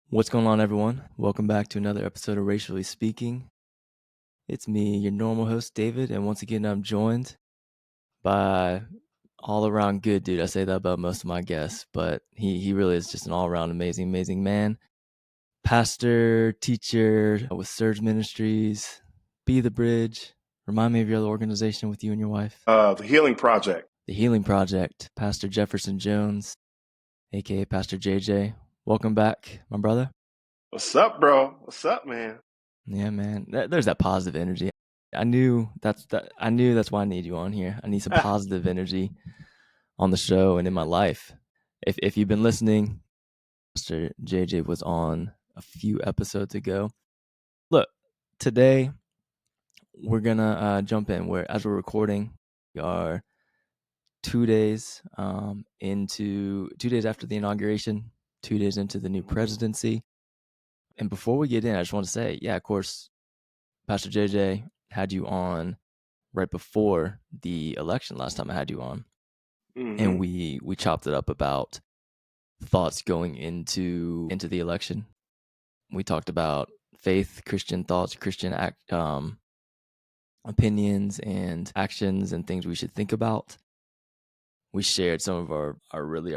What's going on, everyone? Welcome back to another episode of Racially Speaking. It's me, your normal host, David, and once again, I'm joined by all-around good dude. I say that about most of my guests, but he really is just an all-around amazing man. Pastor, teacher with Surge Ministries, Be the Bridge. Remind me of your other organization with you and your wife. The Healing Project. The Healing Project. Pastor Jefferson Jones, aka Pastor JJ. Welcome back, my brother. What's up, bro? What's up, man? Yeah, man. There's that positive energy. I knew that's why I need you on here. I need some positive energy on the show and in my life. If you've been listening, Mr. JJ was on a few episodes ago. Look, today we're gonna jump in. As we're recording, we are 2 days into 2 days after the inauguration, 2 days into the new presidency. And before we get in, I just want to say, yeah, of course, Pastor JJ had you on right before the election last time I had you on. And we chopped it up about thoughts going into the election. We talked about faith, Christian thoughts, Christian opinions and actions and things we should think about. We shared some of our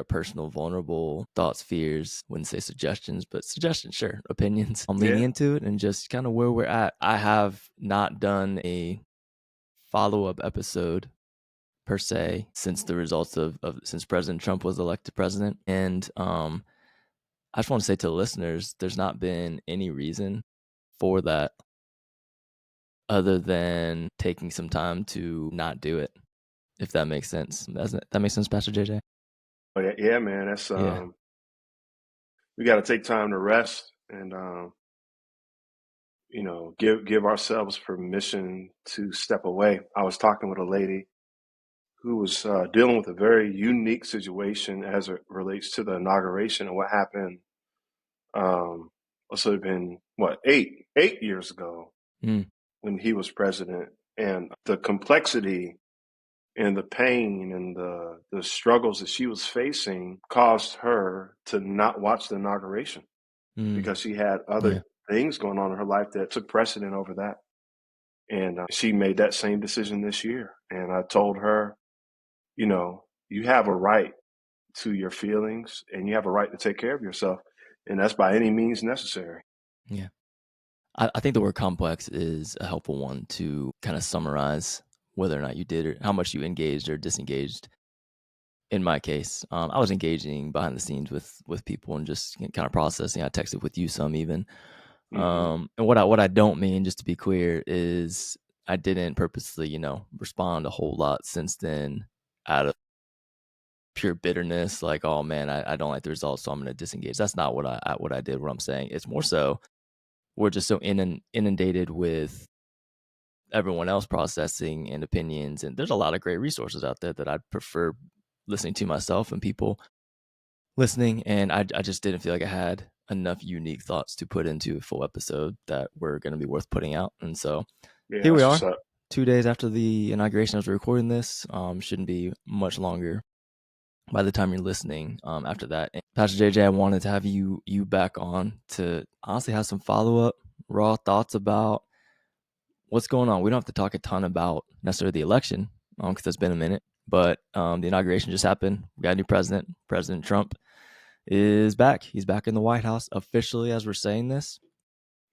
personal, vulnerable thoughts, fears, wouldn't say suggestions, but suggestions, sure, opinions. I'm leaning into it and just kind of where we're at. I have not done a follow-up episode per se since the results of since President Trump was elected president. And I just want to say to the listeners, there's not been any reason for that other than taking some time to not do it, if that makes sense. Doesn't that make sense, Pastor JJ? Oh, yeah, man. That's Yeah. We got to take time to rest and give ourselves permission to step away. I was talking with a lady who was dealing with a very unique situation as it relates to the inauguration and what happened. Also, been what 8 years ago when he was president, and the complexity and the pain and the struggles that she was facing caused her to not watch the inauguration because she had other things going on in her life that took precedent over that. And she made that same decision this year. And I told her, you have a right to your feelings and you have a right to take care of yourself. And that's by any means necessary. Yeah. I think the word complex is a helpful one to kind of summarize whether or not you did or how much you engaged or disengaged. In my case, I was engaging behind the scenes with people and just kind of processing. I texted with you some even. And what I don't mean, just to be clear, is I didn't purposely, respond a whole lot since then out of pure bitterness, like, oh man, I don't like the results, so I'm gonna disengage. That's not what I did. What I'm saying, it's more so we're just so inundated with everyone else processing and opinions, and there's a lot of great resources out there that I'd prefer listening to myself and people listening, and I just didn't feel like I had enough unique thoughts to put into a full episode that were going to be worth putting out. And so here we are, 2 days after the inauguration as we're recording this. Shouldn't be much longer by the time you're listening after that. And Pastor JJ, I wanted to have you back on to honestly have some follow-up raw thoughts about what's going on. We don't have to talk a ton about necessarily the election because it's been a minute, but the inauguration just happened. We got a new president. President Trump is back. He's back in the White House officially as we're saying this.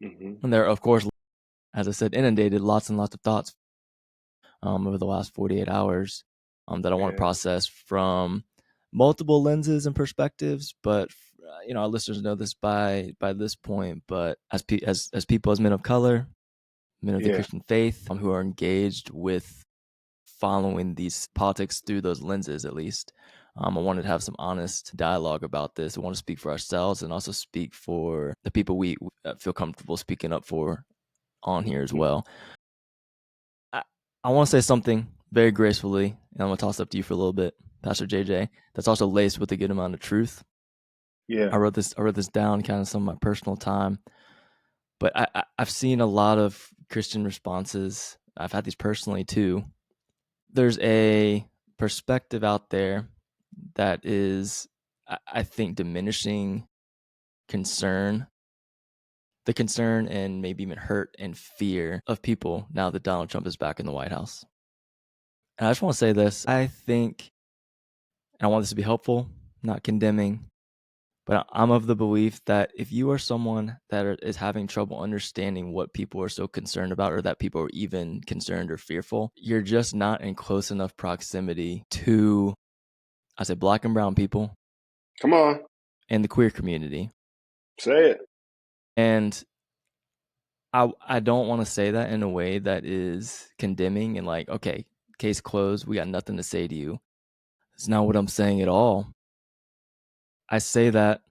And there are, of course, as I said, inundated lots and lots of thoughts over the last 48 hours that I want to process from multiple lenses and perspectives. But our listeners know this by this point. But as people, as men of color, men of the Christian faith, who are engaged with following these politics through those lenses, at least, I wanted to have some honest dialogue about this. I want to speak for ourselves and also speak for the people we feel comfortable speaking up for on here as well. I want to say something very gracefully, and I'm going to toss it up to you for a little bit, Pastor JJ, that's also laced with a good amount of truth. Yeah. I wrote this down kind of some of my personal time, but I've seen a lot of Christian responses. I've had these personally too. There's a perspective out there that is, I think, diminishing concern, the concern and maybe even hurt and fear of people now that Donald Trump is back in the White House. And I just want to say this. I think, and I want this to be helpful, not condemning, but I'm of the belief that if you are someone that is having trouble understanding what people are so concerned about, or that people are even concerned or fearful, you're just not in close enough proximity to, I say, Black and brown people. Come on. And the queer community. Say it. And I don't want to say that in a way that is condemning and like, okay, case closed, we got nothing to say to you. It's not what I'm saying at all. I say that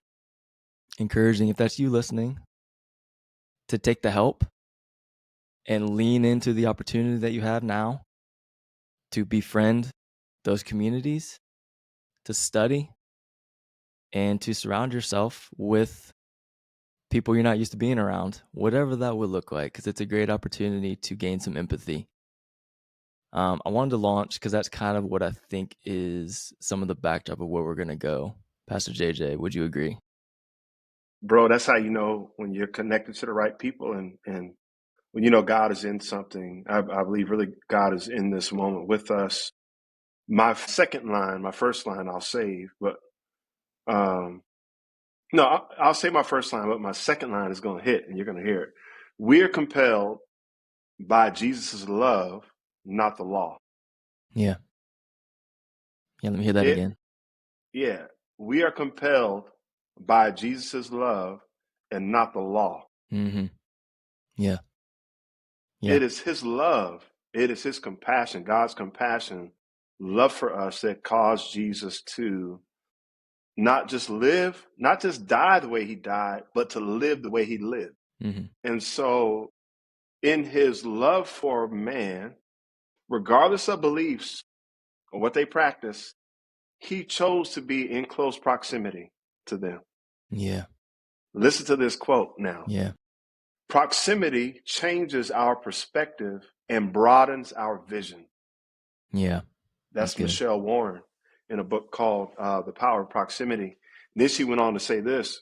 encouraging, if that's you listening, to take the help and lean into the opportunity that you have now to befriend those communities, to study, and to surround yourself with people you're not used to being around, whatever that would look like, because it's a great opportunity to gain some empathy. I wanted to launch because that's kind of what I think is some of the backdrop of where we're going to go. Pastor JJ, would you agree? Bro, that's how you know when you're connected to the right people, and when you know God is in something. I believe really God is in this moment with us. My first line I'll save, but no, I'll say my first line, but my second line is going to hit, and you're going to hear it. We are compelled by Jesus' love, not the law. Yeah. Yeah, let me hear that again. Yeah, we are compelled by Jesus' love and not the law. Mm-hmm. Yeah. It is his love. It is his compassion, God's compassion, love for us that caused Jesus to not just die the way he died, but to live the way he lived. Mm-hmm. And so in his love for man, regardless of beliefs or what they practice, he chose to be in close proximity to them. Yeah. Listen to this quote now. Yeah. Proximity changes our perspective and broadens our vision. Yeah. That's Michelle Warren in a book called The Power of Proximity. Then she went on to say this: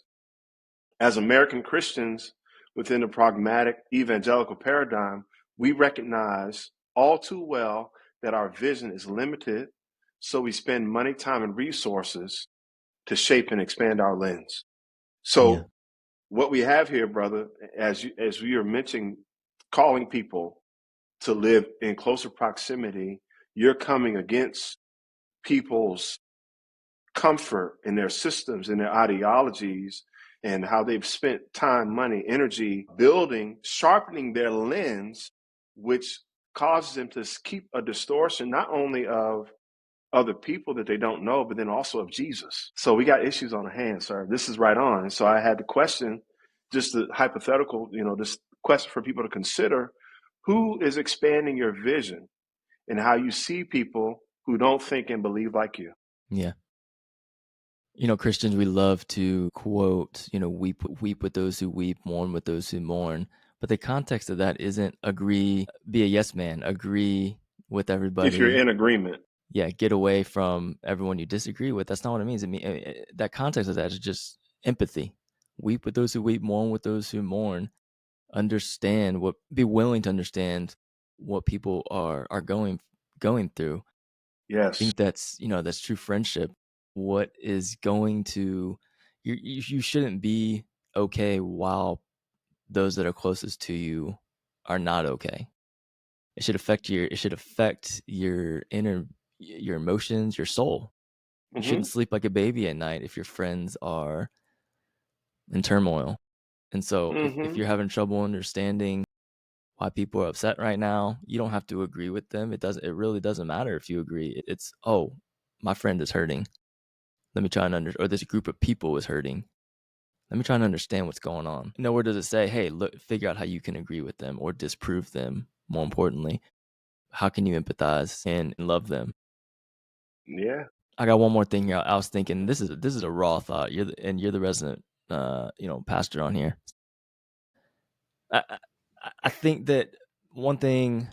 as American Christians within the pragmatic evangelical paradigm, we recognize all too well that our vision is limited, so we spend money, time, and resources to shape and expand our lens. So what we have here, brother, as you are mentioning, calling people to live in closer proximity, you're coming against people's comfort in their systems and their ideologies and how they've spent time, money, energy building, sharpening their lens, which causes them to keep a distortion not only of other people that they don't know, but then also of Jesus. So we got issues on the hand, sir. This is right on. And so I had the question, just the hypothetical, this question for people to consider: who is expanding your vision and how you see people who don't think and believe like you? Yeah. Christians, we love to quote, weep with those who weep, mourn with those who mourn. But the context of that isn't be a yes man, agree with everybody. If you're in agreement. Yeah, get away from everyone you disagree with. That's not what it means. That context of that is just empathy. Weep with those who weep, mourn with those who mourn. Be willing to understand what people are going through. Yes. I think that's true friendship. What is going to, you shouldn't be okay while those that are closest to you are not okay. It should affect your your emotions, your soul. You shouldn't sleep like a baby at night if your friends are in turmoil. And so if you're having trouble understanding why people are upset right now, you don't have to agree with them. It really doesn't matter if you agree. It's, oh, my friend is hurting. Let me try and or this group of people is hurting. Let me try and understand what's going on. Nowhere does it say, hey, look, figure out how you can agree with them or disprove them. More importantly, how can you empathize and love them? Yeah. I got one more thing here. I was thinking, this is a raw thought. You're the resident, pastor on here. I think that one thing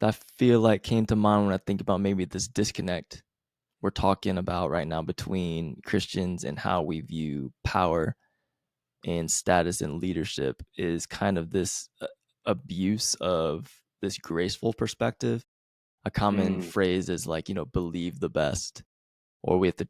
that I feel like came to mind when I think about maybe this disconnect we're talking about right now between Christians and how we view power and status and leadership is kind of this abuse of this graceful perspective. A common phrase is like, believe the best, or we have to,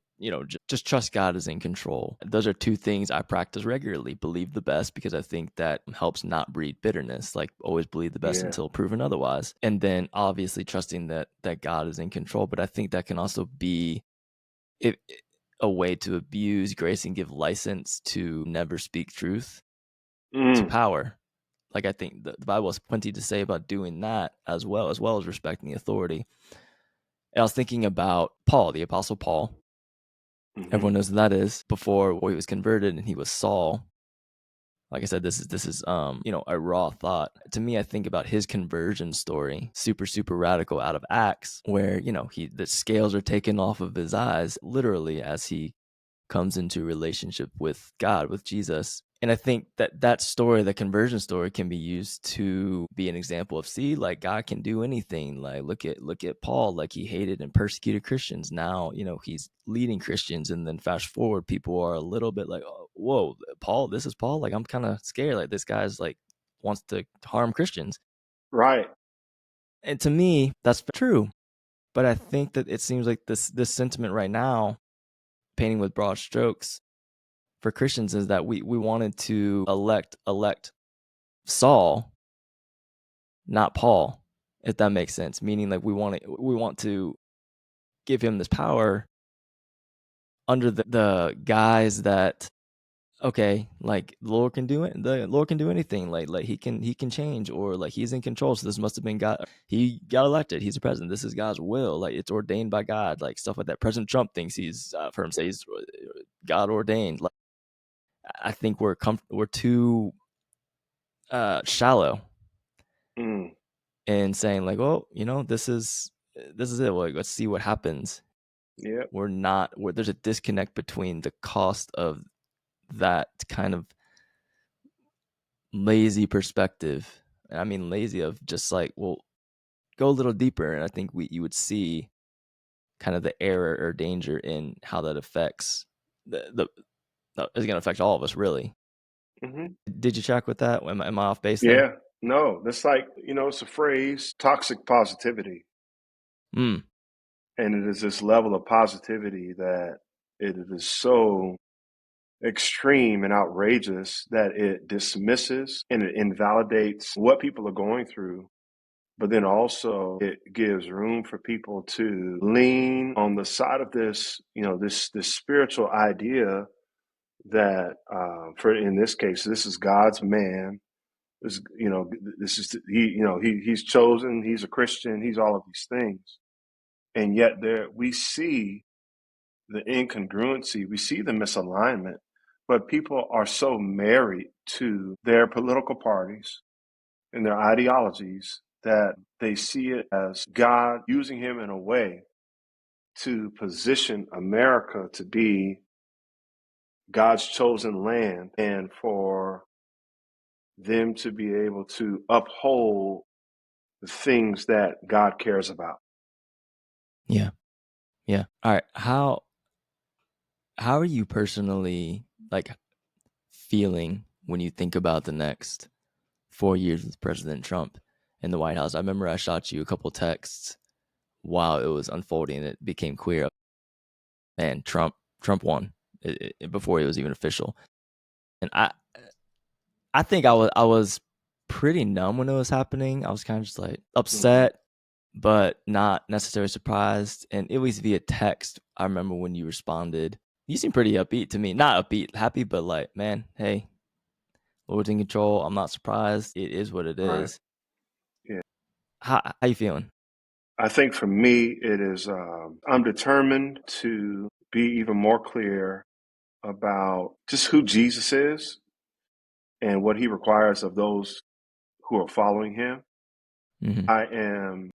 just trust God is in control. Those are two things I practice regularly. Believe the best, because I think that helps not breed bitterness. Like, always believe the best until proven otherwise. And then obviously trusting that God is in control. But I think that can also be a way to abuse grace and give license to never speak truth to power. Like, I think the Bible has plenty to say about doing that as well as respecting authority. And I was thinking about Paul, the Apostle Paul. Everyone knows who that is. Before he was converted and he was Saul. Like I said, this is a raw thought. To me, I think about his conversion story, super, super radical, out of Acts, where, the scales are taken off of his eyes, literally, as he comes into relationship with God, with Jesus. And I think that story, the conversion story, can be used to be an example of, see, like, God can do anything. Like, look at Paul, like, he hated and persecuted Christians. Now, he's leading Christians. And then fast forward, people are a little bit like, oh, whoa, Paul, this is Paul. Like, I'm kind of scared. Like, this guy's like wants to harm Christians. Right. And to me, that's true. But I think that it seems like this sentiment right now, painting with broad strokes, for Christians, is that we wanted to elect Saul, not Paul, if that makes sense. Meaning, like, we want to give him this power under the guise that, okay, like, the Lord can do it. The Lord can do anything. Like he can change, or like he's in control. So this must have been God. He got elected. He's the president. This is God's will. Like, it's ordained by God. Like, stuff like that. President Trump thinks he's for him say he's God ordained. Like, I think we're too shallow in saying, like, well, this is it. Like, let's see what happens. Yeah. There's a disconnect between the cost of that kind of lazy perspective. And I mean lazy of just like, well, go a little deeper. And I think you would see kind of the error or danger in how that affects it's going to affect all of us, really. Did you check with that? Am I off base there? Yeah. No, that's like, it's a phrase, toxic positivity. And it is this level of positivity that it is so extreme and outrageous that it dismisses and it invalidates what people are going through. But then also it gives room for people to lean on the side of this, this spiritual idea that, for in this case, this is God's man. This, this is he's chosen. He's a Christian. He's all of these things, and yet there we see the incongruency. We see the misalignment. But people are so married to their political parties and their ideologies that they see it as God using him in a way to position America to be God's chosen land, and for them to be able to uphold the things that God cares about. Yeah. Yeah. All right. How are you personally, like, feeling when you think about the next 4 years with President Trump in the White House? I remember I shot you a couple texts while it was unfolding. It became clear, man, Trump won before it was even official. And I think I was pretty numb when it was happening. I was kind of just like upset, but not necessarily surprised. And it was via text. I remember when you responded, you seemed pretty upbeat to me. Not upbeat, happy, but like, man, hey, Lord's in control. I'm not surprised. It is what it is. Yeah. How you feeling? I think for me, it is, I'm determined to be even more clear about just who Jesus is and what he requires of those who are following him. I am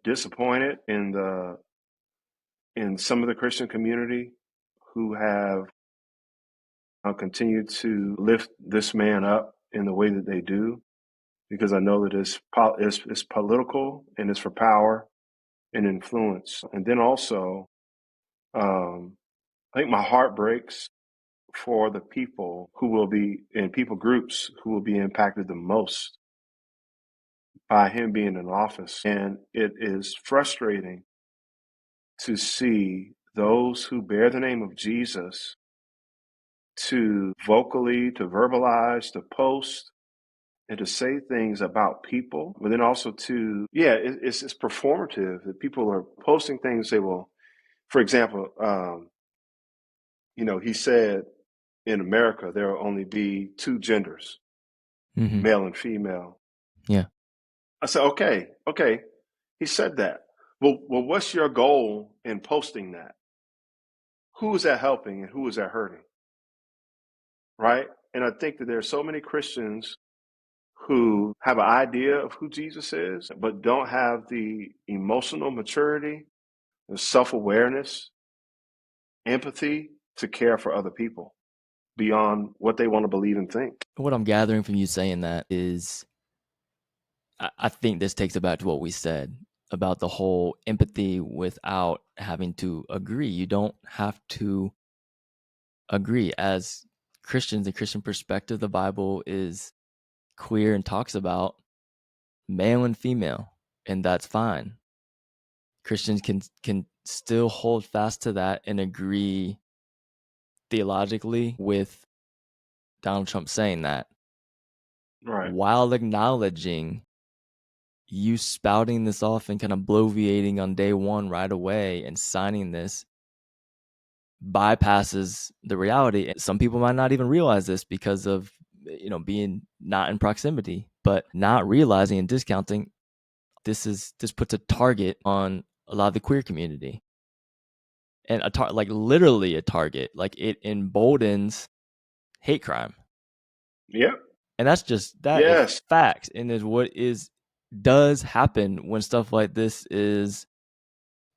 disappointed in some of the Christian community who have continued to lift this man up in the way that they do, because I know that it's political and it's for power and influence. And then also, I think my heart breaks for the people who will be in people groups who will be impacted the most by him being in office. And it is frustrating to see those who bear the name of Jesus to vocally, to verbalize, to post, and to say things about people, but then also to, it's performative. That people are posting things, say, well, for example, he said in America, there will only be two genders, male and female. Yeah. I said, okay. He said that. Well, what's your goal in posting that? Who is that helping and who is that hurting? Right? And I think that there are so many Christians who have an idea of who Jesus is, but don't have the emotional maturity, the self-awareness, empathy to care for other people beyond what they want to believe and think. What I'm gathering from you saying that is, I think this takes it back to what we said about the whole empathy without having to agree. You don't have to agree. As Christians, the Christian perspective, the Bible is queer and talks about male and female, and that's fine. Christians can still hold fast to that and agree theologically with Donald Trump saying that, Right. while acknowledging you spouting this off and kind of bloviating on day one right away and signing this bypasses the reality. And some people might not even realize this because of, being not in proximity, but not realizing and discounting this puts a target on a lot of the queer community, and like literally a target, like it emboldens hate crime. Yep. And that is facts, and is what does happen when stuff like this is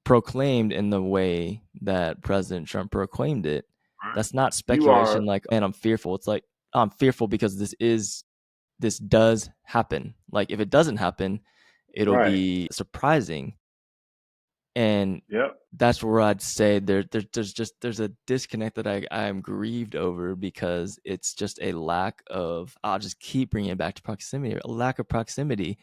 proclaimed in the way that President Trump proclaimed it. Right. That's not speculation like, and I'm fearful. It's like, I'm fearful because this does happen. Like, if it doesn't happen, it'll be surprising. And that's where I'd say there's a disconnect that I am grieved over, because it's just a lack of, I'll just keep bringing it back to proximity, a lack of proximity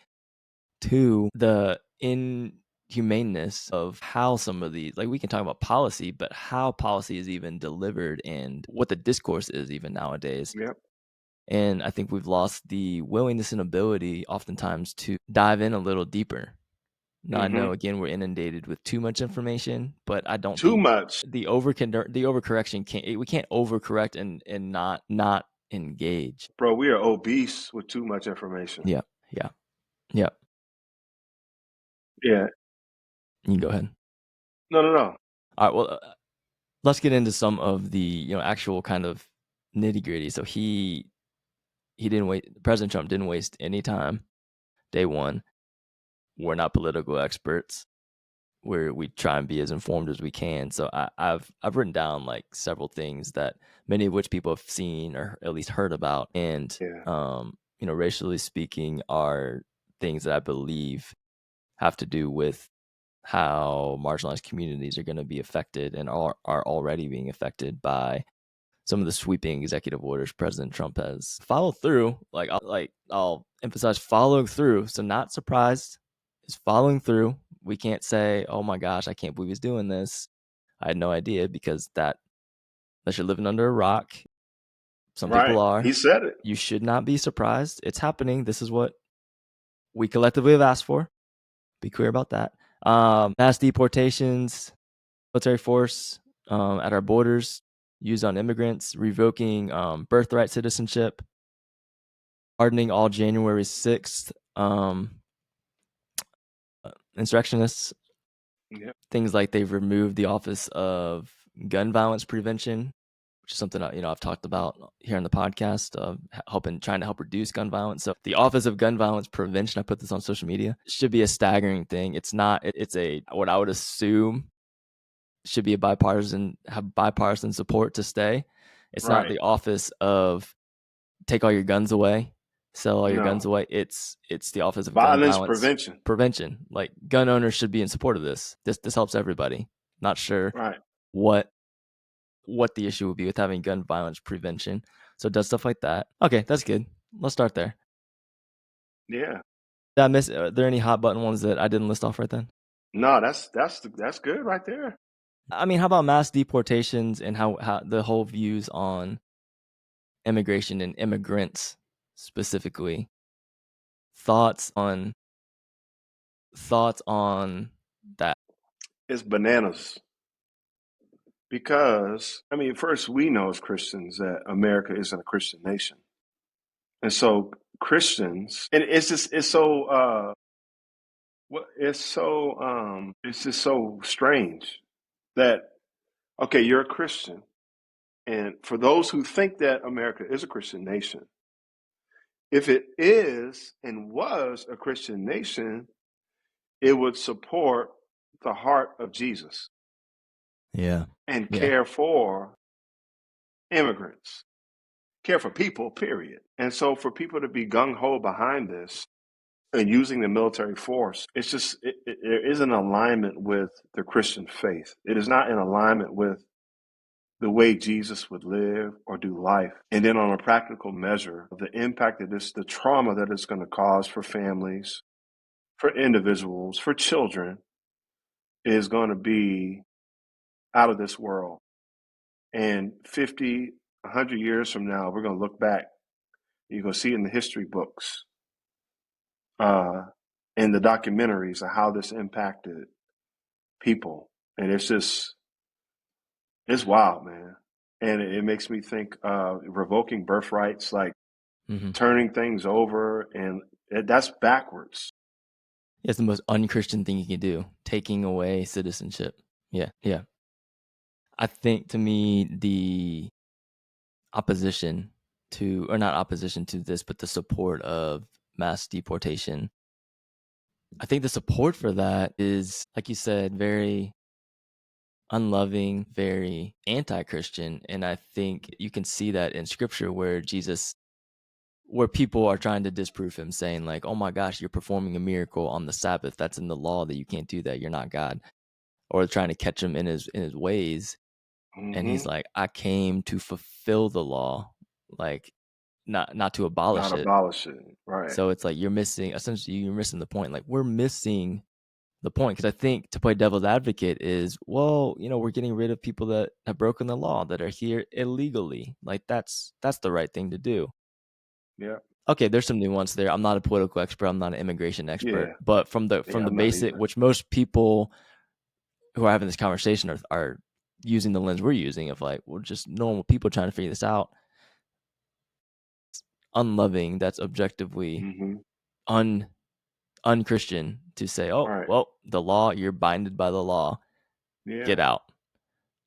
to the inhumaneness of how some of these, like, we can talk about policy, but how policy is even delivered and what the discourse is even nowadays. Yep. And I think we've lost the willingness and ability oftentimes to dive in a little deeper. Now, I know, again, we're inundated with too much information, but I don't think the overcorrection we can't overcorrect and not engage. Bro, we are obese with too much information. Yeah. Yeah. You can go ahead. No. All right. Well, let's get into some of the actual kind of nitty gritty. So he didn't wait. President Trump didn't waste any time. Day one. We're not political experts. We try and be as informed as we can. So I've written down like several things that many of which people have seen or at least heard about, and racially speaking, are things that I believe have to do with how marginalized communities are going to be affected and are already being affected by some of the sweeping executive orders President Trump has followed through. I'll emphasize following through. So not surprised, is following through. We can't say, oh my gosh, I can't believe he's doing this. I had no idea, because unless you're living under a rock, some people are. He said it. You should not be surprised. It's happening. This is what we collectively have asked for. Be clear about that. Mass deportations, military force at our borders used on immigrants, revoking birthright citizenship, pardoning all January 6th insurrectionists. Things like they've removed the Office of Gun Violence Prevention, which is something I've talked about here on the podcast, trying to help reduce gun violence. So the Office of Gun Violence Prevention, I put this on social media, should be a staggering thing. It's not. It's what I would assume should be have bipartisan support to stay. It's not the Office of Take All Your Guns Away, Sell All Your Guns Away. It's the Office of Violence Gun Violence Prevention. Like, gun owners should be in support of this. This helps everybody. Not sure what what the issue would be with having gun violence prevention. So it does stuff like that. Okay, that's good. Let's start there. Yeah. Did I miss? Are there any hot button ones that I didn't list off right then? No, that's good right there. I mean, how about mass deportations and how the whole views on immigration and immigrants specifically? Thoughts on that? It's bananas. Because, I mean, first, we know as Christians that America isn't a Christian nation. And so Christians, and it's just, it's just so strange that, okay, you're a Christian. And for those who think that America is a Christian nation, if it is and was a Christian nation, it would support the heart of Jesus. Yeah. And Yeah. care for immigrants, care for people, period. And so for people to be gung ho behind this and using the military force, it's just, there is an alignment with the Christian faith. It is not in alignment with the way Jesus would live or do life. And then on a practical measure, the impact of this, the trauma that it's going to cause for families, for individuals, for children, is going to be out of this world. And 50, 100 years from now, we're going to look back. You're going to see in the history books, in the documentaries, of how this impacted people. And it's wild, man. And it makes me think revoking birthrights, like turning things over, and that's backwards. It's the most unchristian thing you can do, taking away citizenship. Yeah, yeah. I think, to me, the opposition to, or not opposition to this, but the support of mass deportation, I think the support for that is, like you said, very unloving, very anti-Christian. And I think you can see that in scripture where people are trying to disprove him, saying like, oh my gosh, you're performing a miracle on the Sabbath. That's in the law that you can't do that. You're not God. Or trying to catch him in his ways. And he's like, I came to fulfill the law, like not to abolish Not it. abolish it, right? So it's like you're missing the point. Like, we're missing the point, because I think to play devil's advocate is, well, we're getting rid of people that have broken the law, that are here illegally. Like, that's the right thing to do. Yeah. Okay, there's some nuance there. I'm not a political expert. I'm not an immigration expert. Yeah. But from the basic, which most people who are having this conversation are using the lens we're using of like, we're just normal people trying to figure this out. It's unloving. That's objectively unchristian to say, oh, right. well, the law, you're binded by the law. Yeah. Get out.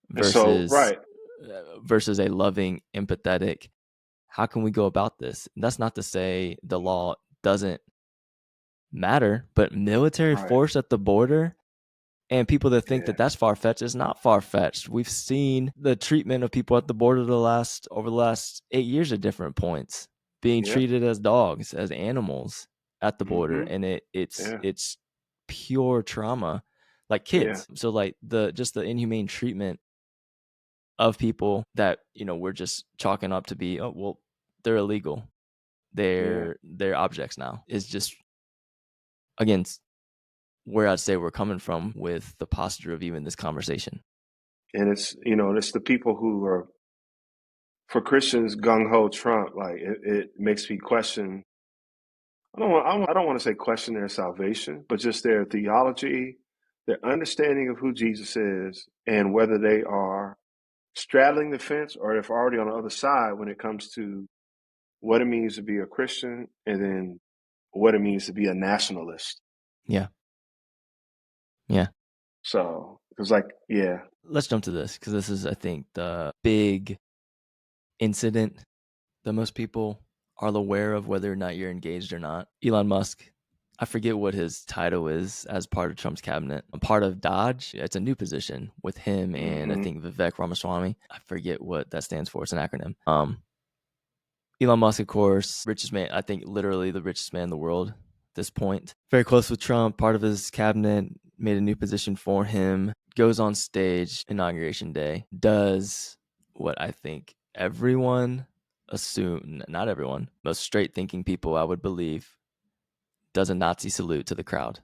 Versus a loving, empathetic, how can we go about this? And that's not to say the law doesn't matter, but military force at the border, and people that think that that's far-fetched, is not far-fetched. We've seen the treatment of people at the border over the last 8 years at different points, being treated as dogs, as animals at the border. And it's pure trauma, like kids. So like the inhumane treatment of people that, we're just chalking up to be, oh, well, they're illegal. They're objects now, is just, again, where I'd say we're coming from with the posture of even this conversation. And it's, it's the people who are, for Christians, gung-ho Trump. Like, it makes me question, I don't want to say question their salvation, but just their theology, their understanding of who Jesus is, and whether they are straddling the fence or if already on the other side when it comes to what it means to be a Christian, and then what it means to be a nationalist. Yeah. Yeah. So it's like, yeah. Let's jump to this, because this is, I think, the big incident that most people are aware of, whether or not you're engaged or not. Elon Musk, I forget what his title is as part of Trump's cabinet. A part of Dodge. It's a new position with him and I think Vivek Ramaswamy. I forget what that stands for. It's an acronym. Elon Musk, of course, richest man, I think literally the richest man in the world at this point. Very close with Trump, part of his cabinet, made a new position for him, goes on stage, inauguration day, does what I think everyone not everyone, most straight thinking people I would believe does a Nazi salute to the crowd.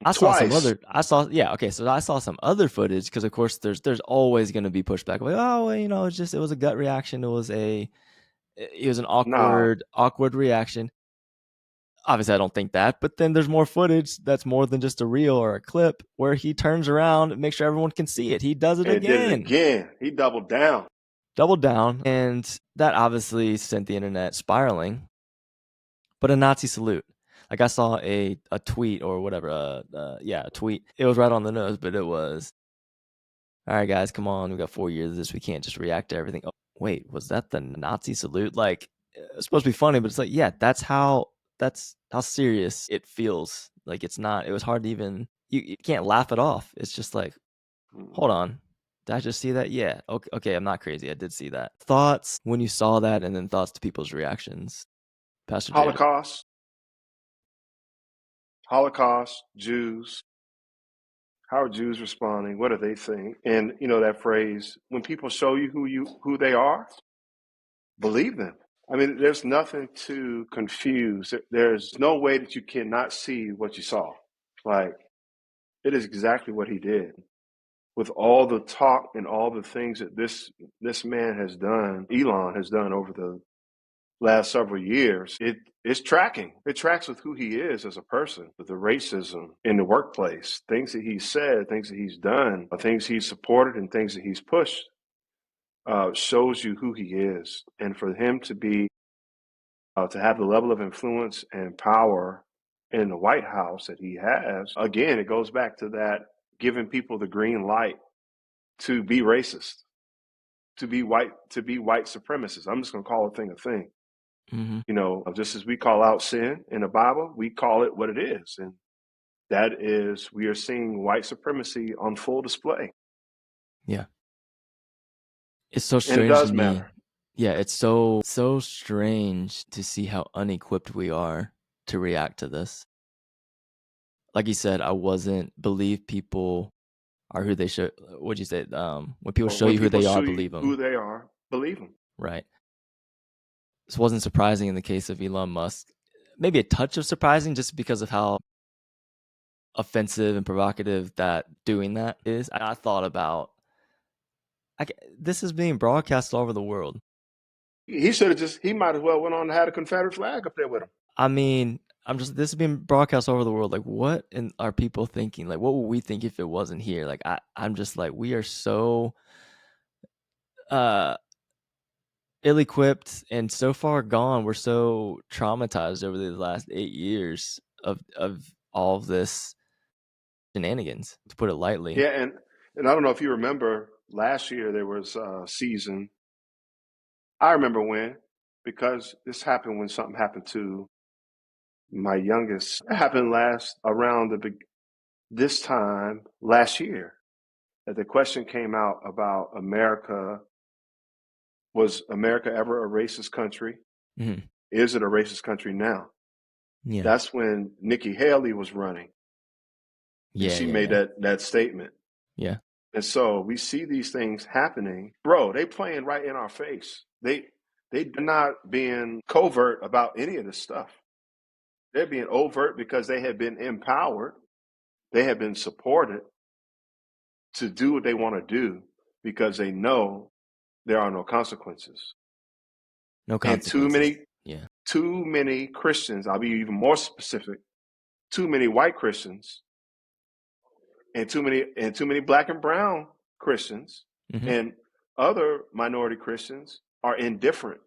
Twice. So I saw some other footage because of course there's always going to be pushback like, oh, well, it was a gut reaction. It was an Nah, awkward reaction. Obviously I don't think that, but then there's more footage that's more than just a reel or a clip where he turns around and makes sure everyone can see it. He does it and did it again. again. He doubled down. Doubled down, and that obviously sent the internet spiraling. But a Nazi salute. Like I saw a tweet or whatever, a tweet. It was right on the nose, but it was, all right, guys, come on. We got 4 years of this. We can't just react to everything. Oh, wait, was that the Nazi salute? Like, it's supposed to be funny, but it's like, yeah, that's how serious it feels. Like, it's not, it was hard to even, you can't laugh it off. It's just like, hold on. Did I just see that? Yeah. Okay, I'm not crazy. I did see that. Thoughts when you saw that, and then thoughts to people's reactions. Pastor Jada. Holocaust, Jews. How are Jews responding? What do they think? And that phrase, when people show you who they are, believe them. I mean, there's nothing to confuse. There's no way that you cannot see what you saw. Like, it is exactly what he did. With all the talk and all the things that this man has done, Elon has done over the last several years, it's tracking. It tracks with who he is as a person, with the racism in the workplace, things that he's said, things that he's done, things he's supported, and things that he's pushed. Shows you who he is, and for him to have the level of influence and power in the White House that he has, again, it goes back to that giving people the green light to be racist, to be white supremacists. I'm just going to call a thing a thing. Just as we call out sin in the Bible, we call it what it is. And that is, we are seeing white supremacy on full display. Yeah. It's so And it strange to does me. matter. Yeah, it's so strange to see how unequipped we are to react to this. Like you said, I wasn't believe people are who they should. What'd you say? When people show When you who people they are, show you believe them. who they are, believe them. Right. This wasn't surprising in the case of Elon Musk. Maybe a touch of surprising just because of how offensive and provocative that doing that is. I thought about, this is being broadcast all over the world. He might as well went on and had a Confederate flag up there with him. I mean, this is being broadcast all over the world. Like, what are people thinking? Like, what would we think if it wasn't here? Like, I'm just like, we are so ill-equipped and so far gone. We're so traumatized over the last 8 years of all of this shenanigans, to put it lightly. Yeah, and I don't know if you remember last year there was a season. I remember when, because this happened when something happened to my youngest. It happened this time last year. That the question came out about America. Was America ever a racist country? Mm-hmm. Is it a racist country now? Yeah. That's when Nikki Haley was running. And she made that statement. Yeah. And so we see these things happening. Bro, they playing right in our face. They're not being covert about any of this stuff. They're being overt because they have been empowered. They have been supported to do what they want to do because they know there are no consequences. No And consequences. Yeah. too many Christians, I'll be even more specific, too many white Christians and too many black and brown Christians and other minority Christians are indifferent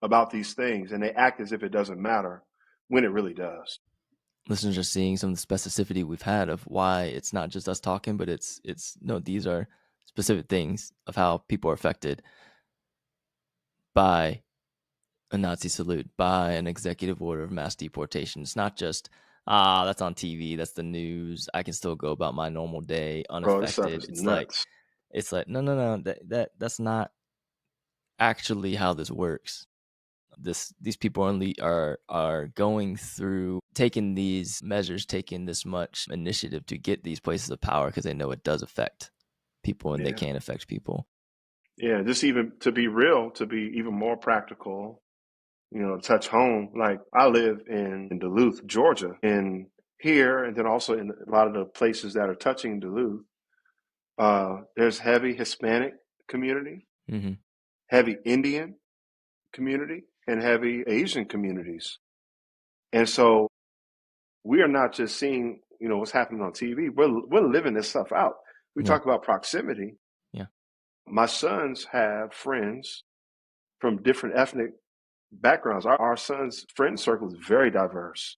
about these things, and they act as if it doesn't matter when it really does. Listeners are seeing some of the specificity we've had of why it's not just us talking, but it's no, these are specific things of how people are affected by a Nazi salute, by an executive order of mass deportation. It's not just, that's on TV, that's the news, I can still go about my normal day Bro, this stuff unaffected. is It's like, nuts. no, that's not actually how this works. These people only are going through, taking these measures, taking this much initiative to get these places of power because they know it does affect people and they can affect people. Yeah, just even to be real, to be even more practical, touch home. Like I live in Duluth, Georgia, and here, and then also in a lot of the places that are touching Duluth, there's heavy Hispanic community, Mm-hmm. heavy Indian community, and heavy Asian communities. And so we are not just seeing, what's happening on TV. We're living this stuff out. We Yeah. talk about proximity. Yeah. My sons have friends from different ethnic backgrounds. Our son's friend circle is very diverse.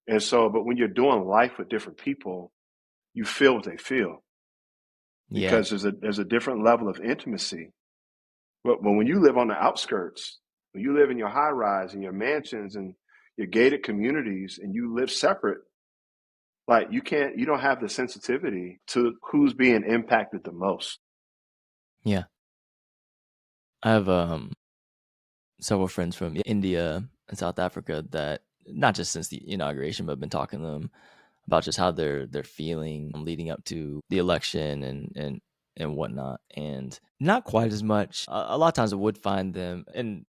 And so, but when you're doing life with different people, you feel what they feel Yeah. because there's a different level of intimacy. But when you live on the outskirts, when you live in your high rise and your mansions and your gated communities and you live separate, like you don't have the sensitivity to who's being impacted the most. Yeah. I have several friends from India and South Africa that not just since the inauguration, but been talking to them about just how they're feeling leading up to the election and whatnot, and not quite as much. A lot of times, I would find them, and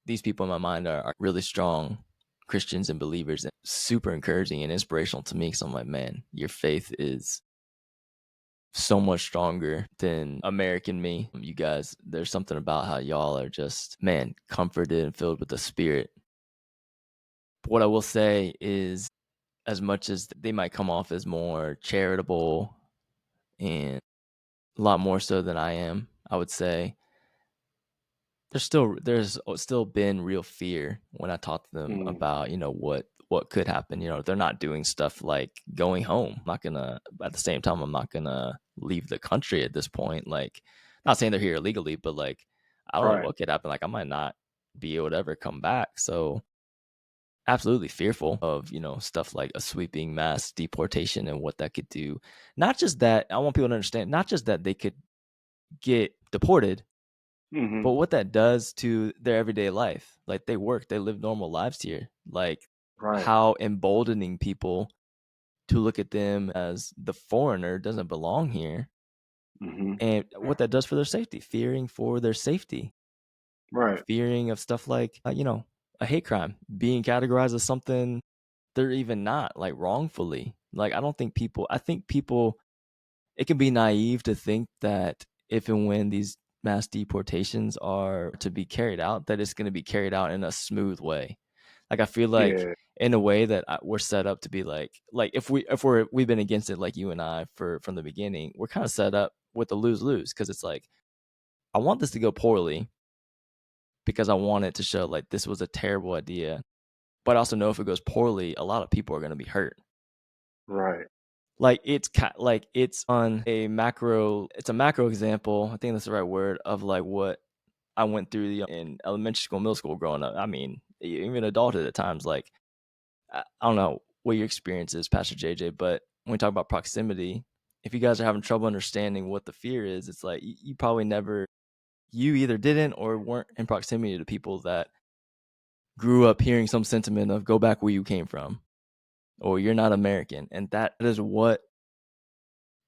these people in my mind are really strong Christians and believers, and super encouraging and inspirational to me. Because I'm like, man, your faith is so much stronger than American me. You guys, there's something about how y'all are just, man, comforted and filled with the Spirit. But what I will say is, as much as they might come off as more charitable and a lot more so than I am, I would say there's still been real fear when I talk to them Mm, about, what could happen. They're not doing stuff like going home. I'm not gonna At the same time, I'm not gonna leave the country at this point. Like, not saying they're here illegally, but like, I don't know right. what could happen. Like, I might not be able to ever come back. So absolutely fearful of, stuff like a sweeping mass deportation and what that could do. Not just that, I want people to understand, not just that they could get deported, but Hmm. what that does to their everyday life. Like, they work, they live normal lives here. Like, Right. how emboldening people to look at them as the foreigner doesn't belong here, Hmm. and what that does for their safety, fearing for their safety, Right. fearing of stuff like, a hate crime being categorized as something they're even not, like, wrongfully. Like, I think people, it can be naive to think that if and when these mass deportations are to be carried out, that it's going to be carried out in a smooth way. Like, I feel like Yeah. in a way that we're set up to be like we've been against it, like you and I, from the beginning, we're kind of set up with the lose-lose, because it's like, I want this to go poorly because I want it to show like this was a terrible idea, but I also know if it goes poorly, a lot of people are going to be hurt. Right. Like, it's on a macro, it's a macro example, I think that's the right word, of like what I went through in elementary school, middle school growing up. I mean, even adulthood at times. Like, I don't know what your experience is, Pastor JJ, but when we talk about proximity, if you guys are having trouble understanding what the fear is, it's like you probably never, you either didn't or weren't in proximity to people that grew up hearing some sentiment of go back where you came from, or you're not American. And that is what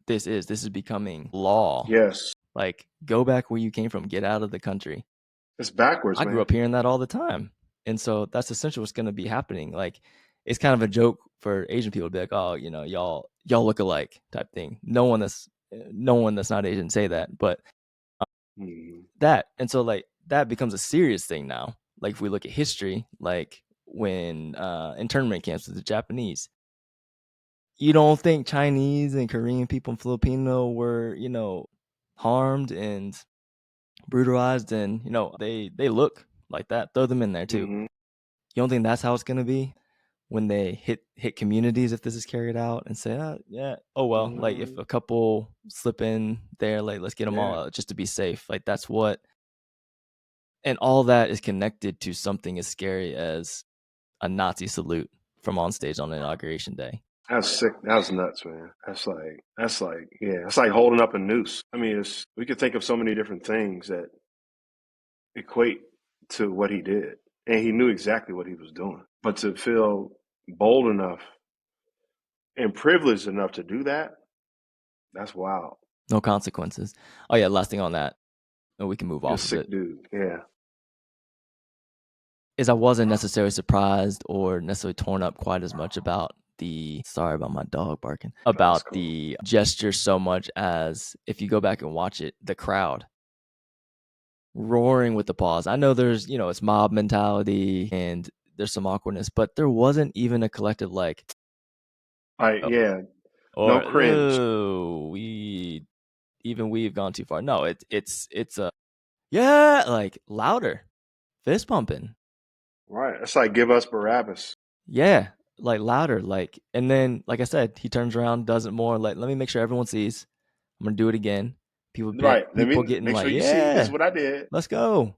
this is. This is becoming law. Yes. Like, go back where you came from, get out of the country. It's backwards, I grew man. up hearing that all the time. And so that's essentially what's going to be happening. Like, it's kind of a joke for Asian people to be like, oh, y'all look alike type thing. No one that's not Asian say that, but Hmm. that. And so, like, that becomes a serious thing now. Like, if we look at history, like when internment camps with the Japanese, you don't think Chinese and Korean people and Filipino were, harmed and brutalized, and they look like that. Throw them in there too. Hmm. You don't think that's how it's gonna be when they hit communities if this is carried out, and say, yeah, oh well, like if Hmm. a couple slip in there, like let's get them all Yeah. out just to be safe. Like, that's what, and all that is connected to something as scary as a Nazi salute from on stage on inauguration day. That's sick. That was nuts, man. Yeah, it's like holding up a noose. I mean, we could think of so many different things that equate to what he did. And he knew exactly what he was doing. But to feel bold enough and privileged enough to do that, that's wild. No consequences. Oh yeah, last thing on that. and we can move You're a off of sick it, dude. Yeah. is I wasn't necessarily surprised or necessarily torn up quite as much about sorry about my dog barking, That's about cool. the gesture so much as if you go back and watch it, the crowd roaring with the pause. I know there's, it's mob mentality and there's some awkwardness, but there wasn't even a collective like, oh, Yeah. No or cringe. oh, we've gone too far. No, it's a yeah, like louder, fist pumping. Right. It's like give us Barabbas. Yeah, like louder, like, and then like I said, he turns around, does it more. Like, let me make sure everyone sees. I'm gonna do it again. Right. Let People me getting make sure like, you see this is yeah, what I did. let's go.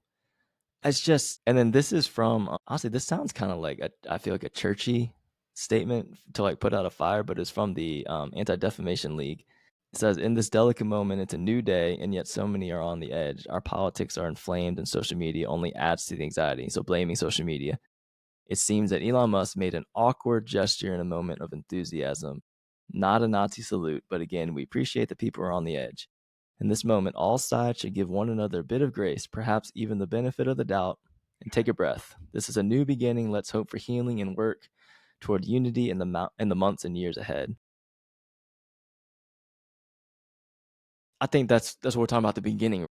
It's just, and then this is from honestly, this sounds kind of like I feel like a churchy statement to like put out a fire, but it's from the Anti-Defamation League. It says, in this delicate moment, it's a new day, and yet so many are on the edge. Our politics are inflamed, and social media only adds to the anxiety. So blaming social media. It seems that Elon Musk made an awkward gesture in a moment of enthusiasm. Not a Nazi salute, but again, we appreciate that people are on the edge. In this moment, all sides should give one another a bit of grace, perhaps even the benefit of the doubt, and take a breath. This is a new beginning. Let's hope for healing and work toward unity in the months and years ahead. I think that's what we're talking about at the beginning.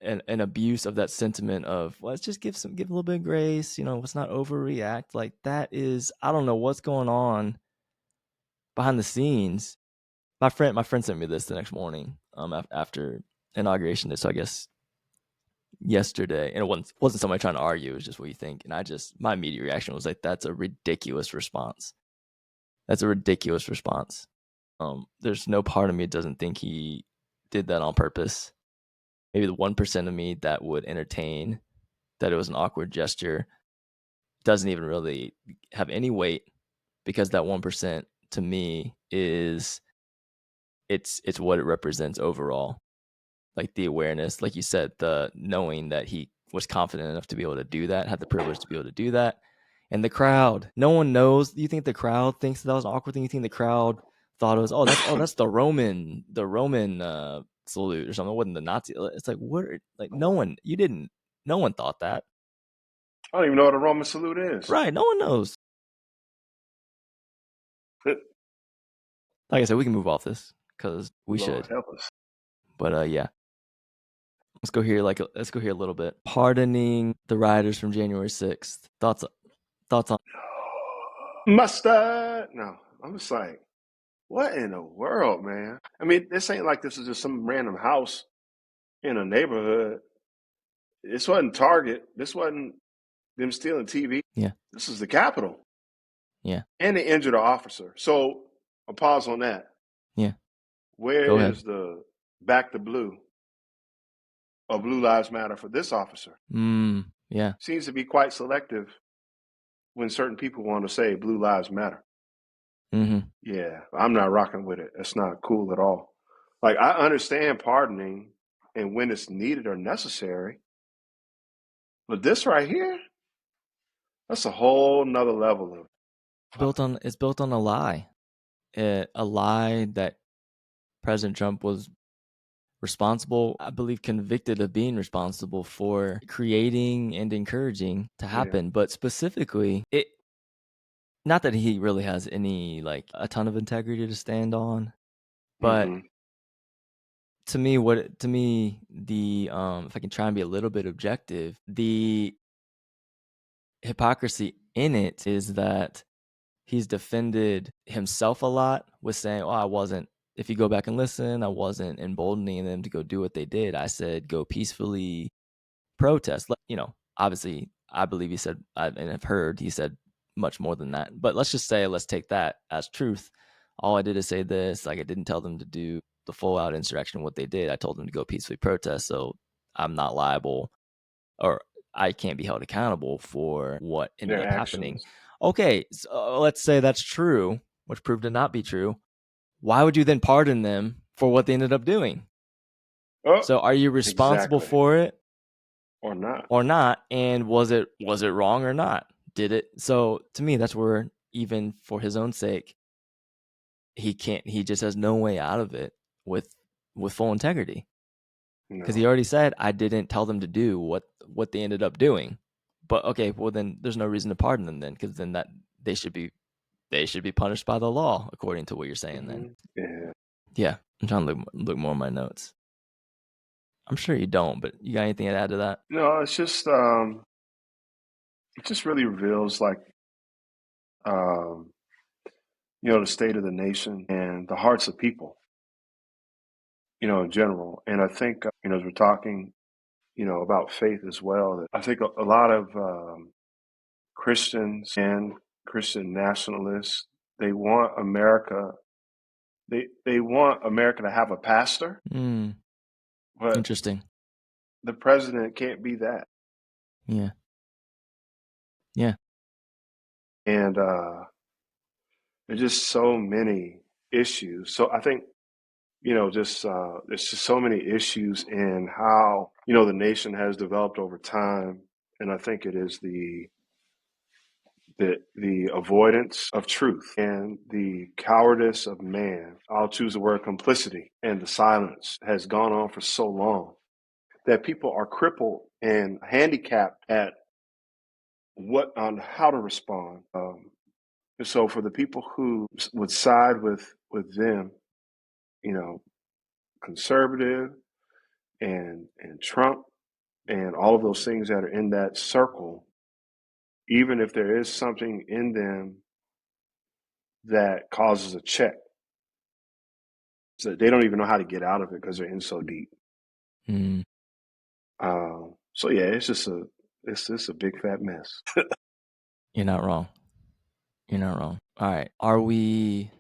An abuse of that sentiment of let's just give a little bit of grace, let's not overreact. Like that is, I don't know what's going on behind the scenes. My friend sent me this the next morning, after inauguration day. So I guess yesterday, and it wasn't somebody trying to argue. It was just what you think, and my immediate reaction was like, "That's a ridiculous response. That's a ridiculous response." There's no part of me that doesn't think he did that on purpose. Maybe the 1% of me that would entertain that it was an awkward gesture doesn't even really have any weight, because that 1% to me is it's what it represents overall. Like the awareness, like you said, the knowing that he was confident enough to be able to do that, had the privilege to be able to do that. And the crowd, no one knows. You think the crowd thinks that was an awkward thing? You think the crowd thought it was, that's the Roman salute or something? It wasn't the Nazi. It's like, what? Like no one thought that. I don't even know what a Roman salute is. Right? No one knows. Like I said, we can move off this because we Lord should. help us. But yeah, let's go here. Let's go here a little bit. Pardoning the rioters from January 6th. Thoughts on? Mustard. No, I'm just like, what in the world, man? I mean, this ain't like this is just some random house in a neighborhood. This wasn't Target. This wasn't them stealing TV. Yeah, This is the Capitol. yeah, And they injured an officer. So a pause on that. yeah. Where Go ahead. is the back to blue or Blue Lives Matter for this officer? Yeah. Seems to be quite selective when certain people want to say Blue Lives Matter. Mm-hmm. Yeah, I'm not rocking with it. It's not cool at all. Like, I understand pardoning and when it's needed or necessary, but this right here, that's a whole nother level of It's built on a lie. A lie that President Trump was responsible, I believe, convicted of being responsible for creating and encouraging to yeah. happen. But specifically, not that he really has any like a ton of integrity to stand on, but Mm-hmm. to me the if I can try and be a little bit objective, the hypocrisy in it is that he's defended himself a lot with saying, "Oh, I wasn't." If you go back and listen, I wasn't emboldening them to go do what they did. I said, "Go peacefully protest." Obviously, I believe he said, and I've heard he said much more than that. But let's take that as truth. All I did is say this. Like, I didn't tell them to do the full out insurrection. What they did, I told them to go peacefully protest. So I'm not liable, or I can't be held accountable for what ended Their up happening. actions. Okay, so let's say that's true, which proved to not be true. Why would you then pardon them for what they ended up doing? Oh, So are you responsible exactly. for it Or not. or not? And was it wrong or not? Did it? So to me, that's where, even for his own sake, he just has no way out of it with full integrity. Because he already said, I didn't tell them to do what they ended up doing. But okay, well then there's no reason to pardon them then, because then that they should be punished by the law according to what you're saying. Then yeah, I'm trying to look more in my notes. I'm sure you don't, but you got anything to add to that? No, it's just it just really reveals like um, the state of the nation and the hearts of people, in general. And I think as we're talking, about faith as well, that I think a lot of Christians and Christian nationalists, they want America. They want America to have a pastor, but Interesting. the president can't be that. Yeah. Yeah. And there's just so many issues. So I think, just there's just so many issues in how, the nation has developed over time. And I think it is the avoidance of truth and the cowardice of man. I'll choose the word complicity, and the silence has gone on for so long that people are crippled and handicapped at on how to respond. And so for the people who would side with them, you know, conservative and Trump and all of those things that are in that circle, even if there is something in them that causes a check, so they don't even know how to get out of it because they're in so deep. Mm. So yeah, it's just a big fat mess. You're not wrong. You're not wrong. All right. Are we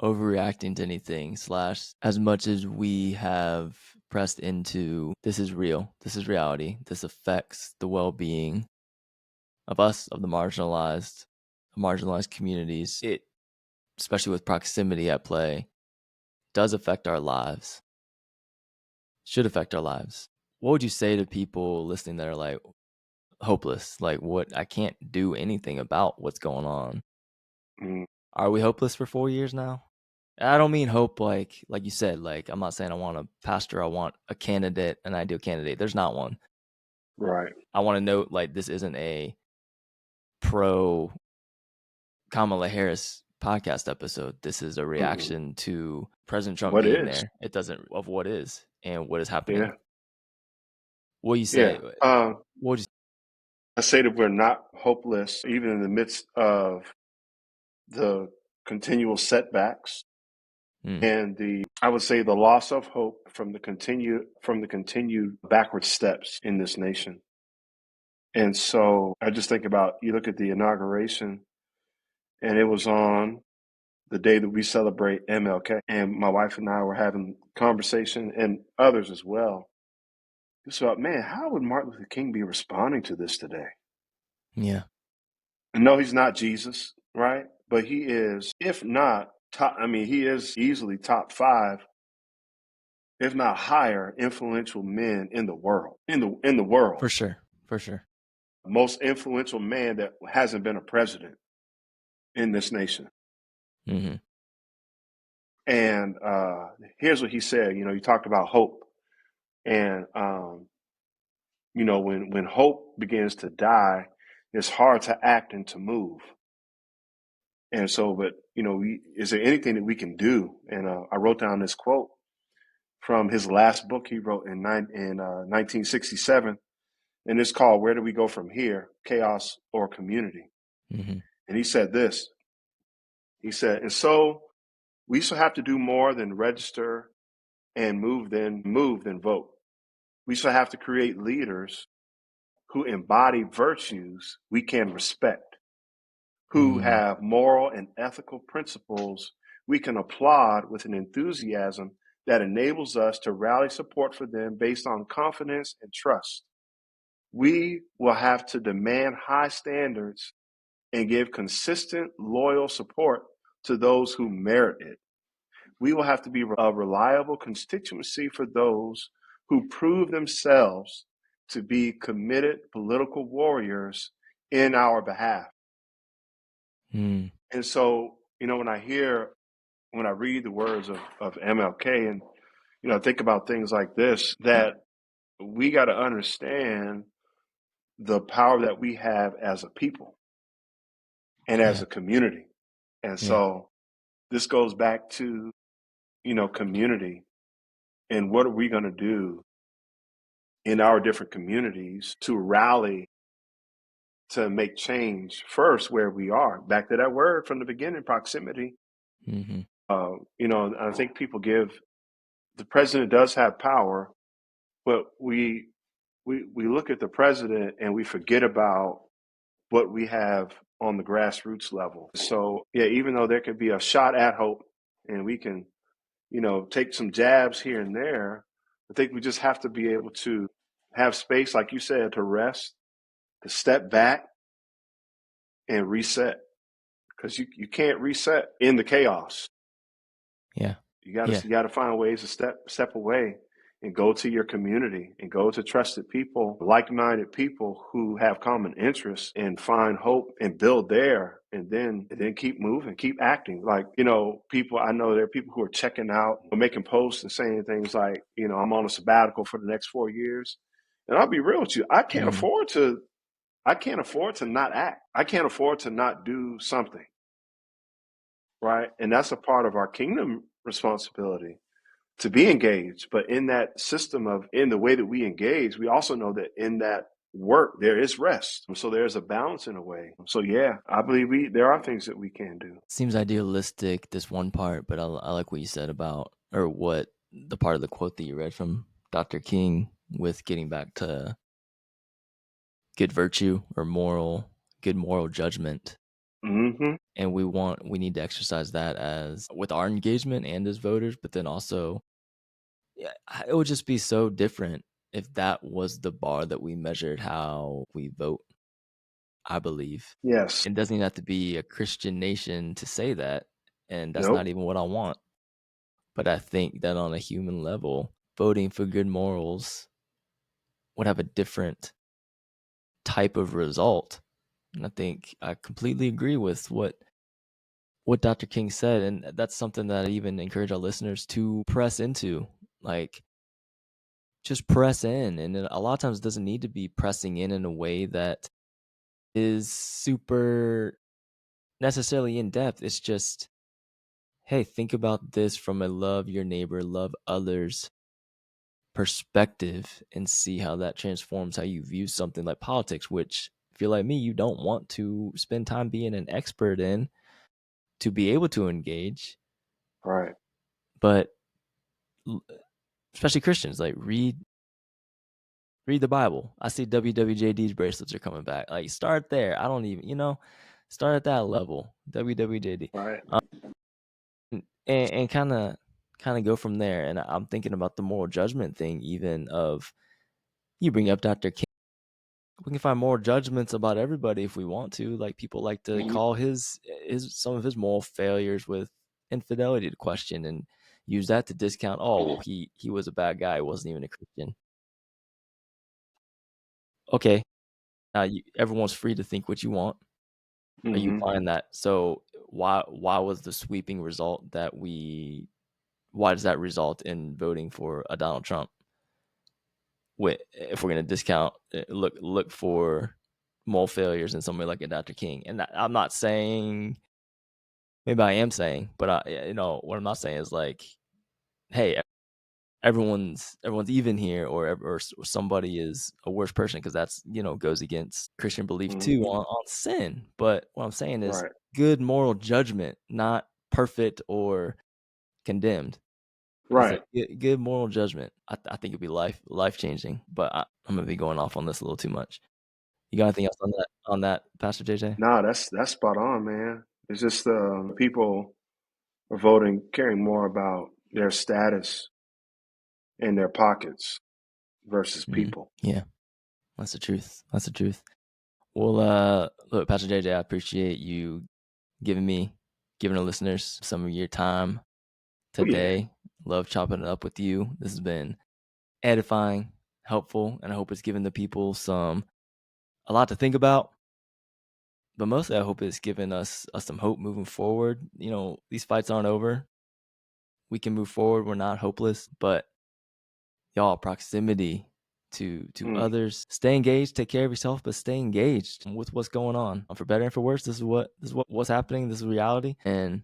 overreacting to anything / as much as we have pressed into this is real, this is reality, this affects the well-being of us, of the marginalized communities, it, especially with proximity at play, does affect our lives, should affect our lives. What would you say to people listening that are like hopeless, like what, I can't do anything about what's going on? Are we hopeless for 4 years now? I don't mean hope like you said, like I'm not saying I want a pastor, I want a candidate, an ideal candidate. There's not one. Right. I want to note like this isn't a pro Kamala Harris podcast episode. This is a reaction to President Trump What being is? there. It doesn't of what is and what is happening. Yeah. What do you say? Yeah. What would you I say that we're not hopeless, even in the midst of the continual setbacks and I would say the loss of hope from the continued backward steps in this nation. And so I just think about, you look at the inauguration, and it was on the day that we celebrate MLK, and my wife and I were having conversation, and others as well. It's about, man, how would Martin Luther King be responding to this today? Yeah. And no, he's not Jesus, right? But he is, if not top, he is easily top 5, if not higher, influential men in the world. In the world. For sure. For sure. Most influential man that hasn't been a president in this nation. Mm-hmm. And here's what he said. You talked about hope. And, when hope begins to die, it's hard to act and to move. And so, but, is there anything that we can do? And I wrote down this quote from his last book he wrote in 1967. And it's called Where Do We Go From Here? Chaos or Community? Mm-hmm. And he said this. He said, and so we shall have to do more than register and move than vote. We shall have to create leaders who embody virtues we can respect, who have moral and ethical principles we can applaud with an enthusiasm that enables us to rally support for them based on confidence and trust. We will have to demand high standards and give consistent, loyal support to those who merit it. We will have to be a reliable constituency for those who prove themselves to be committed political warriors in our behalf. And so, when I read the words of MLK, and think about things like this, that we got to understand the power that we have as a people and as Yeah. a community. And Yeah. so this goes back to, community, and what are we going to do in our different communities to rally to make change first where we are. Back to that word from the beginning, proximity. Mm-hmm. I think people give the president does have power, but we look at the president and we forget about what we have on the grassroots level. So yeah, even though there could be a shot at hope and we can, take some jabs here and there, I think we just have to be able to have space, like you said, to rest, to step back and reset. Because you can't reset in the chaos. Yeah. You got Yeah. to you got to find ways to step away and go to your community and go to trusted people, like-minded people who have common interests, and find hope and build there, and then keep moving, keep acting. Like, people, I know there are people who are checking out, making posts and saying things like, I'm on a sabbatical for the next 4 years. And I'll be real with you, Mm. I can't afford to not act. I can't afford to not do something, right? And that's a part of our kingdom responsibility to be engaged. But in that system in the way that we engage, we also know that in that work, there is rest. So there's a balance in a way. So yeah, I believe there are things that we can do. Seems idealistic, this one part, but I like what you said about, or what the part of the quote that you read from Dr. King with getting back to good virtue or good moral judgment. Mm-hmm. And we need to exercise that as with our engagement and as voters, but then also, yeah, it would just be so different if that was the bar that we measured how we vote, I believe. Yes. It doesn't even have to be a Christian nation to say that, and that's not Nope. even what I want. But I think that on a human level, voting for good morals would have a different type of result. And I think I completely agree with what Dr. King said, and that's something that I even encourage our listeners to press into. Like, just press in, and a lot of times it doesn't need to be pressing in a way that is super necessarily in depth. It's just, hey, think about this from a love your neighbor, love others perspective, and see how that transforms how you view something like politics, which, if you're like me, you don't want to spend time being an expert in to be able to engage. Right. But especially Christians, like, read the Bible. I see WWJD's bracelets are coming back. Like, start there. I don't even, start at that level. WWJD. Right. And kind of go from there. And I'm thinking about the moral judgment thing, even of, you bring up Dr. King. We can find moral judgments about everybody if we want to. Like, people like to Mm-hmm. call his some of his moral failures with infidelity to question, and use that to discount, oh well, he was a bad guy, he wasn't even a Christian. Okay, everyone's free to think what you want. Are you Mm-hmm. applying that? So why was the sweeping result that why does that result in voting for a Donald Trump? If we're gonna discount, look for moral failures in somebody like a Dr. King, and I'm not saying, maybe I am saying, but what I'm not saying is like, hey, everyone's even here, or somebody is a worse person, because that's, goes against Christian belief too Mm-hmm. on sin. But what I'm saying is Right. good moral judgment, not perfect or condemned. It's Right. like good moral judgment. I think it'd be life changing. But I'm gonna be going off on this a little too much. You got anything else on that, Pastor JJ? No, that's spot on, man. It's just people are voting, caring more about their status in their pockets versus people. Yeah, that's the truth. That's the truth. Well, look, Pastor JJ, I appreciate you giving the listeners some of your time Oh yeah. today. Love chopping it up with you. This has been edifying, helpful, and I hope it's given the people a lot to think about. But mostly, I hope it's given us some hope moving forward. These fights aren't over. We can move forward. We're not hopeless, but y'all, proximity to others. Stay engaged, take care of yourself, but stay engaged with what's going on. For better and for worse, this is what's happening. This is reality, and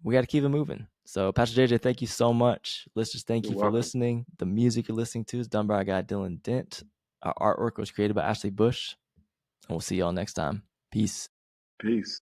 we got to keep it moving. So, Pastor JJ, thank you so much. Listeners, thank you for listening. The music you're listening to is done by our guy Dylan Dent. Our artwork was created by Ashley Bush, and we'll see y'all next time. Peace. Peace.